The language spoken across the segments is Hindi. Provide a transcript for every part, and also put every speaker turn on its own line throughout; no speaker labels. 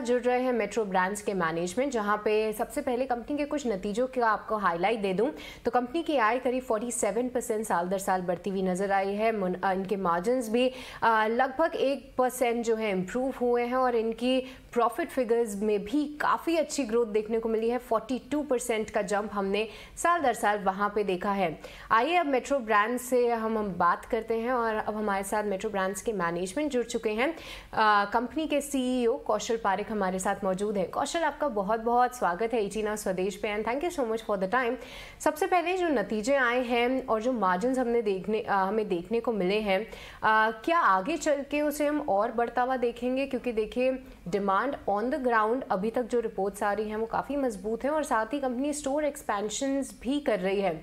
जुड़ रहे हैं मेट्रो ब्रांड्स के मैनेजमेंट, जहां पे सबसे पहले कंपनी के कुछ नतीजों का आपको हाईलाइट दे दूं तो कंपनी की आय करीब 47% साल दर साल बढ़ती हुई नजर आई है। इनके मार्जिन्स भी लगभग 1% जो है इम्प्रूव हुए हैं और इनकी प्रॉफिट फिगर्स में भी काफ़ी अच्छी ग्रोथ देखने को मिली है। 42% का जंप हमने साल दर साल वहाँ पे देखा है। आइए अब मेट्रो ब्रांड्स से हम बात करते हैं और अब हमारे साथ मेट्रो ब्रांड्स के मैनेजमेंट जुड़ चुके हैं। कंपनी के सीईओ कौशल पारेख हमारे साथ मौजूद है। कौशल, आपका बहुत बहुत स्वागत है 18 आवर्स स्वदेश पे and thank you so much for the time. सबसे पहले जो नतीजे आए हैं और जो मार्जिन हमें देखने को मिले हैं, क्या आगे चल के उसे हम और बढ़ता हुआ देखेंगे? क्योंकि देखिए डिमांड ऑन द ग्राउंड अभी तक जो रिपोर्ट्स आ रही हैं वो काफ़ी मजबूत है और साथ ही कंपनी स्टोर एक्सपेंशंस भी कर रही है।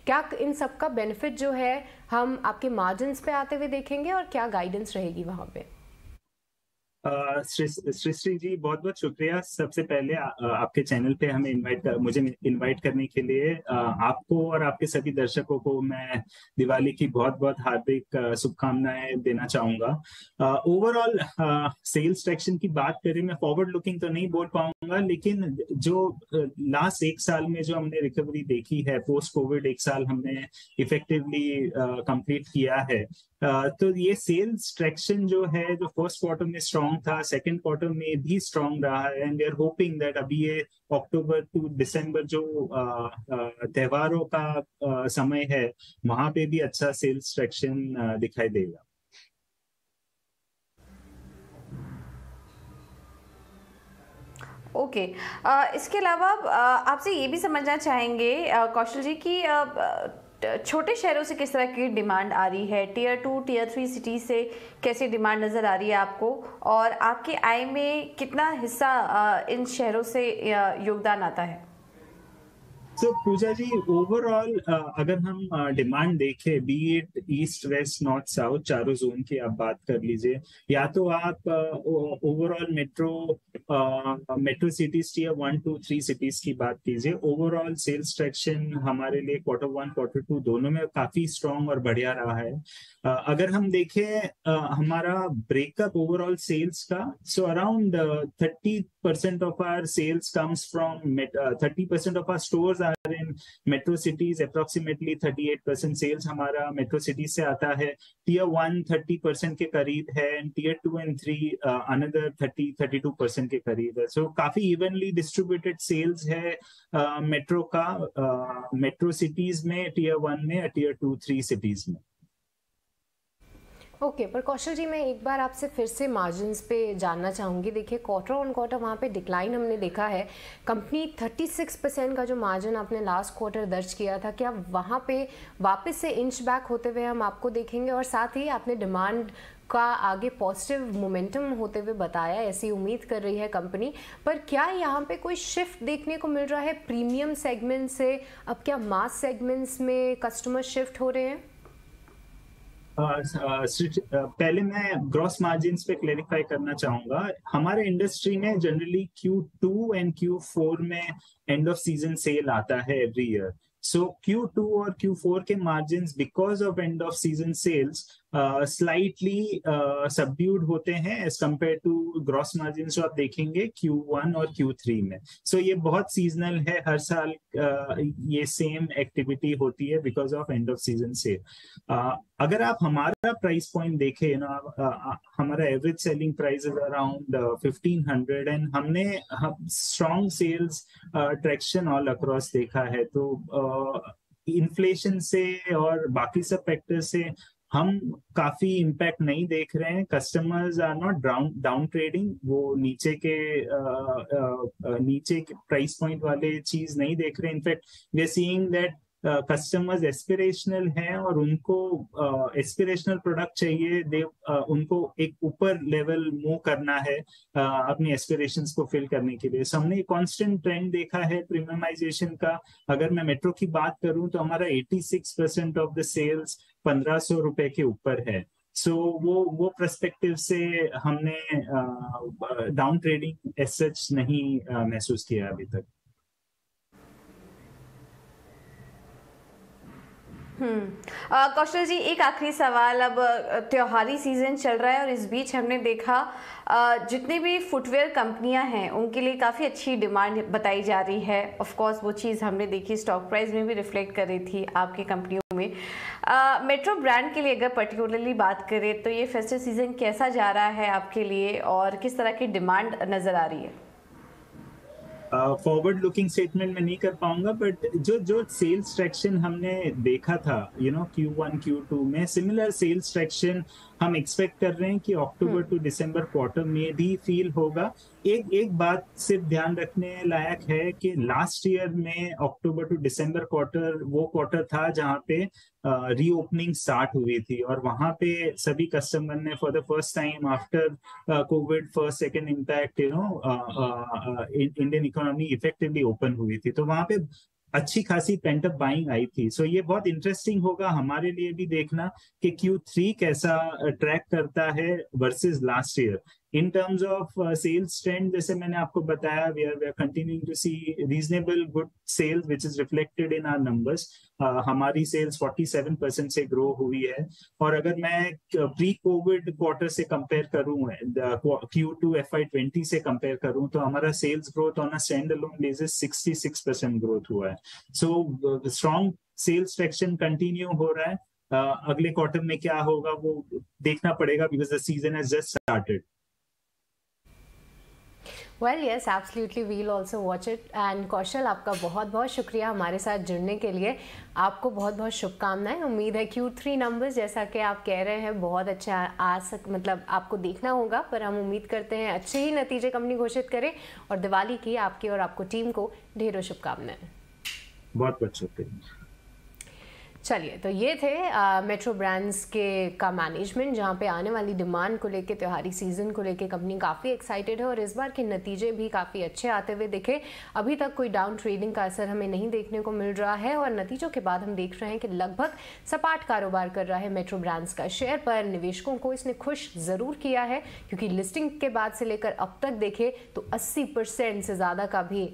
क्या इन सब का बेनिफिट जो है हम आपके मार्जिन्स पे आते हुए देखेंगे और क्या गाइडेंस रहेगी वहाँ पे?
सृष्टि जी, बहुत बहुत शुक्रिया। सबसे पहले आपके चैनल पे मुझे इनवाइट करने के लिए आपको और आपके सभी दर्शकों को मैं दिवाली की बहुत बहुत हार्दिक शुभकामनाएं देना चाहूंगा। ओवरऑल सेल्स ट्रैक्शन की बात करें, मैं फॉरवर्ड लुकिंग तो नहीं बोल पाऊंगा, लेकिन जो लास्ट एक साल में जो हमने रिकवरी देखी है पोस्ट कोविड, एक साल हमने इफेक्टिवली कंप्लीट किया है, तो ये सेल्स ट्रैक्शन जो है जो फर्स्ट क्वार्टर में स्ट्रॉन्ग था, सेकंड क्वार्टर में भी स्ट्रॉन्ग रहा है and we are hoping that अभी ये अक्टूबर टू दिसंबर जो त्योहारों का समय है, वहां पे भी अच्छा सेल्स ट्रैक्शन दिखाई देगा।
ओके। इसके अलावा आपसे ये भी समझना चाहेंगे कौशल जी कि छोटे शहरों से किस तरह की डिमांड आ रही है, टियर 2 टियर 3 सिटी से कैसी डिमांड नज़र आ रही है आपको, और आपकी आय में कितना हिस्सा इन शहरों से योगदान आता है?
सो पूजा जी, ओवरऑल अगर हम डिमांड देखें, be it east west north south, चारों जोन की आप बात कर लीजिए, या तो आप overall metro cities tier 1 2 3 cities की बात कीजिए, ओवरऑल सेल्स ट्रैक्शन हमारे लिए क्वार्टर 1 क्वार्टर 2 दोनों में काफी स्ट्रांग और बढ़िया रहा है। अगर हम देखें हमारा ब्रेकअप ओवरऑल सेल्स का, so around 30% of our sales comes from 30% of our stores are in metro cities, approximately 38% sales हमारा मेट्रो सिटीज से आता है। टियर 1 30% के करीब है एंड टियर 2 एंड 3 अनदर 30-32% के करीब है। सो काफी इवनली डिस्ट्रीब्यूटेड सेल्स है मेट्रो का, मेट्रो सिटीज में, टियर 1 में, टियर 2 3 सिटीज में।
ओके, पर कौशल जी मैं एक बार आपसे फिर से मार्जिन्स पे जानना चाहूँगी। देखिए क्वार्टर ऑन क्वार्टर वहाँ पे डिक्लाइन हमने देखा है। कंपनी 36% का जो मार्जिन आपने लास्ट क्वार्टर दर्ज किया था, क्या वहाँ पे वापस से इंच बैक होते हुए हम आपको देखेंगे? और साथ ही आपने डिमांड का आगे पॉजिटिव मोमेंटम होते हुए बताया, ऐसी उम्मीद कर रही है कंपनी, पर क्या यहाँ पे कोई शिफ्ट देखने को मिल रहा है प्रीमियम सेगमेंट से? अब क्या मास सेगमेंट्स में कस्टमर शिफ्ट हो रहे हैं?
पहले मैं ग्रॉस मार्जिन्स पे क्लेरिफाई करना चाहूंगा। हमारे इंडस्ट्री में जनरली Q2 एंड Q4 में एंड ऑफ सीजन सेल आता है एवरी ईयर। सो Q2 और Q4 के margins because of end of season sales slightly subdued होते हैं as compare to gross margin जो आप देखेंगे Q1 और Q3 में। सो ये बहुत सीजनल है, हर साल ये सेम एक्टिविटी होती है because of end of season sale. अगर आप हमारा प्राइस पॉइंट देखें ना, हमारा average selling price is around 1500 and हमने strong sales traction all across देखा है। तो इन्फ्लेशन से और बाकी सब फैक्टर से हम काफी इम्पैक्ट नहीं देख रहे हैं। Customers are not down trading, वो नीचे के प्राइस पॉइंट वाले चीज नहीं देख रहे। In fact we are seeing that customers aspirational हैं और उनको एस्पिरेशनल प्रोडक्ट चाहिए। उनको एक ऊपर लेवल मूव करना है अपनी एस्पिरेशंस को फिल करने के लिए। So, हमने कांस्टेंट ट्रेंड देखा है प्रीमियमाइजेशन का। अगर मैं मेट्रो की बात करूं तो हमारा 86% ऑफ द सेल्स 1500 रुपए के ऊपर है। सो वो पर्सपेक्टिव से हमने डाउन ट्रेडिंग एज सच नहीं महसूस किया अभी तक।
कौशल जी, एक आखिरी सवाल। अब त्योहारी सीजन चल रहा है और इस बीच हमने देखा जितनी भी फुटवेयर कंपनियां हैं उनके लिए काफ़ी अच्छी डिमांड बताई जा रही है। ऑफ कोर्स वो चीज़ हमने देखी, स्टॉक प्राइस में भी रिफ्लेक्ट कर रही थी आपकी कंपनियों में। मेट्रो ब्रांड के लिए अगर पर्टिकुलरली बात करें तो ये फेस्टिव सीजन कैसा जा रहा है आपके लिए और किस तरह की डिमांड नज़र आ रही है?
फॉरवर्ड लुकिंग स्टेटमेंट में नहीं कर पाऊंगा, बट जो सेल्स ट्रैक्शन हमने देखा था Q1 Q2 में, सिमिलर सेल्स ट्रैक्शन हम एक्सपेक्ट कर रहे हैं कि अक्टूबर टू दिसंबर क्वार्टर में भी फील होगा। एक बात सिर्फ ध्यान रखने लायक है कि लास्ट ईयर में अक्टूबर टू दिसंबर क्वार्टर वो क्वार्टर था जहां पे रीओपनिंग स्टार्ट हुई थी और वहां पे सभी कस्टमर ने for the first time after Covid first second impact Indian economy effectively open हुई थी, तो वहां पे अच्छी खासी पेंटअप बाइंग आई थी। सो ये बहुत इंटरेस्टिंग होगा हमारे लिए भी देखना कि Q3 कैसा ट्रैक करता है versus last year in terms of sales trend. जैसे मैंने आपको बताया, we are continuing to see reasonable good sales which is reflected in our numbers. हमारी सेल्स 47% से ग्रो हुई है और अगर मैं प्री कोविड क्वार्टर से कंपेयर करूं, Q2 FY20 से कंपेयर करूं, तो हमारा sales growth on a standalone basis 66% growth हुआ है। So strong sales traction continue हो रहा है। अगले क्वार्टर में क्या होगा वो देखना पड़ेगा because the season has just started.
Well yes, absolutely, we'll also watch it. And Kaushal, आपका बहुत बहुत शुक्रिया हमारे साथ जुड़ने के लिए। आपको बहुत बहुत शुभकामनाएं। उम्मीद है Q3 नंबर्स जैसा कि आप कह रहे हैं बहुत अच्छा मतलब आपको देखना होगा, पर हम उम्मीद करते हैं अच्छे ही नतीजे कंपनी घोषित करे और दिवाली की आपकी और आपको टीम को ढेरों शुभकामनाएं।
बहुत बहुत शुक्रिया।
चलिए, तो ये थे मेट्रो ब्रांड्स के का मैनेजमेंट, जहाँ पे आने वाली डिमांड को लेके, त्योहारी सीजन को लेके कंपनी काफ़ी एक्साइटेड है और इस बार के नतीजे भी काफ़ी अच्छे आते हुए दिखे। अभी तक कोई डाउन ट्रेडिंग का असर हमें नहीं देखने को मिल रहा है और नतीजों के बाद हम देख रहे हैं कि लगभग सपाट कारोबार कर रहा है मेट्रो ब्रांड्स का शेयर। पर निवेशकों को इसने खुश ज़रूर किया है क्योंकि लिस्टिंग के बाद से लेकर अब तक देखे तो 80% से ज़्यादा का भी